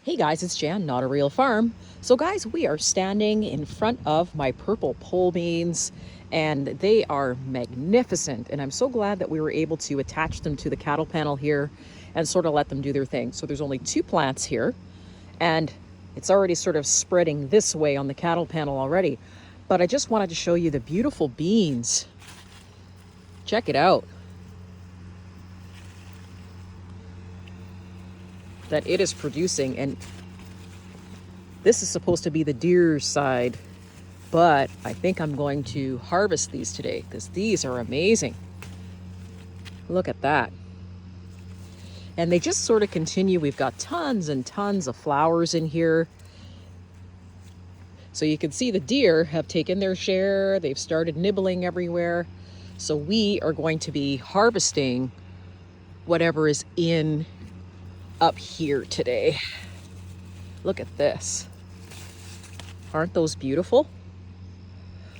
Hey guys, it's Jan, Not a Real Farm. So guys, we are standing in front of my purple pole beans and they are magnificent. And I'm so glad that we were able to attach them to the cattle panel here and sort of let them do their thing. So there's only 2 plants here and it's already sort of spreading this way on the cattle panel already. But I just wanted to show you the beautiful beans. Check it out. That it is producing, and this is supposed to be the deer side, but I think I'm going to harvest these today because these are amazing. Look at that. And they just sort of continue. We've got tons and tons of flowers in here. So you can see the deer have taken their share. They've started nibbling everywhere. So we are going to be harvesting whatever is in up here today. Look at this. Aren't those beautiful?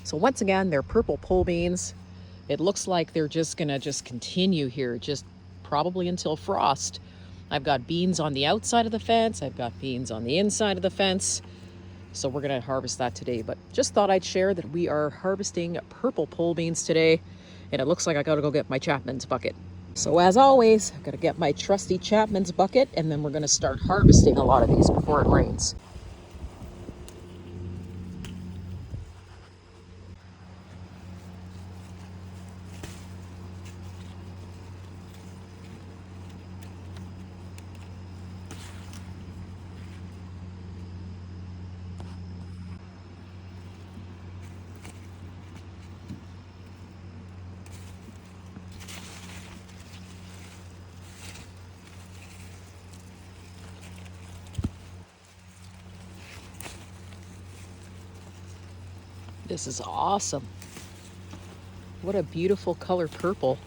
So once again, they're purple pole beans. It looks like they're just gonna continue here, just probably until frost. I've got beans on the outside of the fence. I've got beans on the inside of the fence. So we're gonna harvest that today. But just thought I'd share that we are harvesting purple pole beans today. And it looks like I gotta go get my Chapman's bucket. So as always, I've got to get my trusty Chapman's bucket, and then we're going to start harvesting a lot of these before it rains. This is awesome. What a beautiful color purple.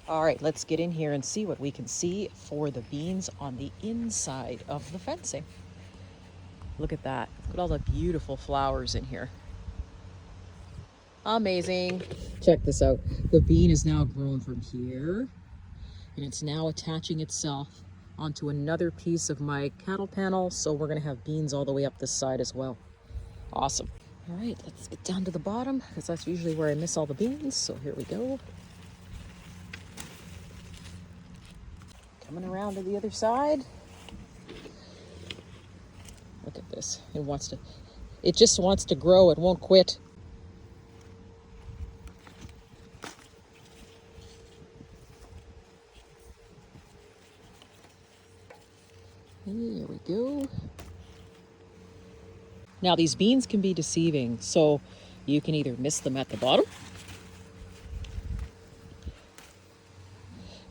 All right, let's get in here and see what we can see for the beans on the inside of the fencing. Look at that. Look at all the beautiful flowers in here. Amazing. Check this out. The bean is now grown from here, and it's now attaching itself onto another piece of my cattle panel. So we're gonna have beans all the way up this side as well. Awesome. All right, let's get down to the bottom because that's usually where I miss all the beans. So here we go. Coming around to the other side. Look at this. It just wants to grow. It won't quit. Here we go. Now these beans can be deceiving, so you can either miss them at the bottom,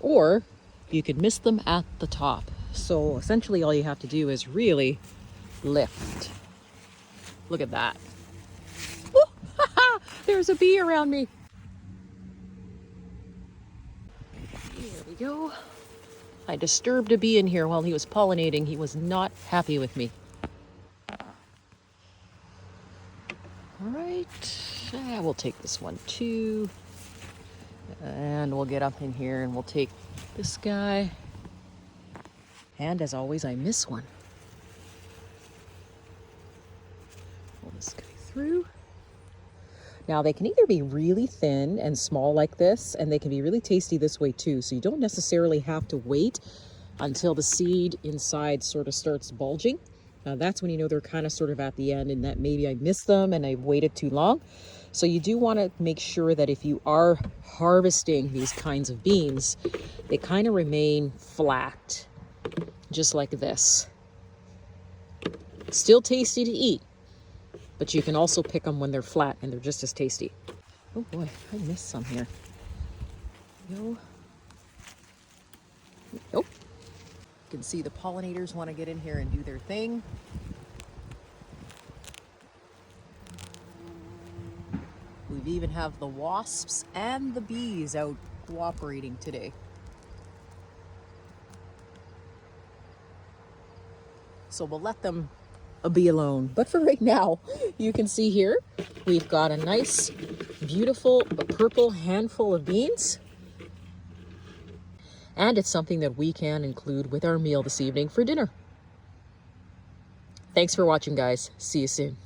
or you could miss them at the top. So essentially all you have to do is really lift. Look at that. Oh, there's a bee around me. Here we go. I disturbed a bee in here while he was pollinating. He was not happy with me. All right, we'll take this one too. And we'll get up in here and we'll take this guy. And as always, I miss one. Pull this guy through. Now they can either be really thin and small like this, and they can be really tasty this way too. So you don't necessarily have to wait until the seed inside sort of starts bulging. That's when you know they're kind of sort of at the end and that maybe I missed them and I waited too long. So you do want to make sure that if you are harvesting these kinds of beans, they kind of remain flat just like this. Still tasty to eat, but you can also pick them when they're flat and they're just as tasty. Oh boy, I missed some here. Yo. Nope. You can see the pollinators want to get in here and do their thing. We even have the wasps and the bees out cooperating today. So we'll let them be alone. But for right now, you can see here, we've got a nice, beautiful purple handful of beans. And it's something that we can include with our meal this evening for dinner. Thanks for watching, guys. See you soon.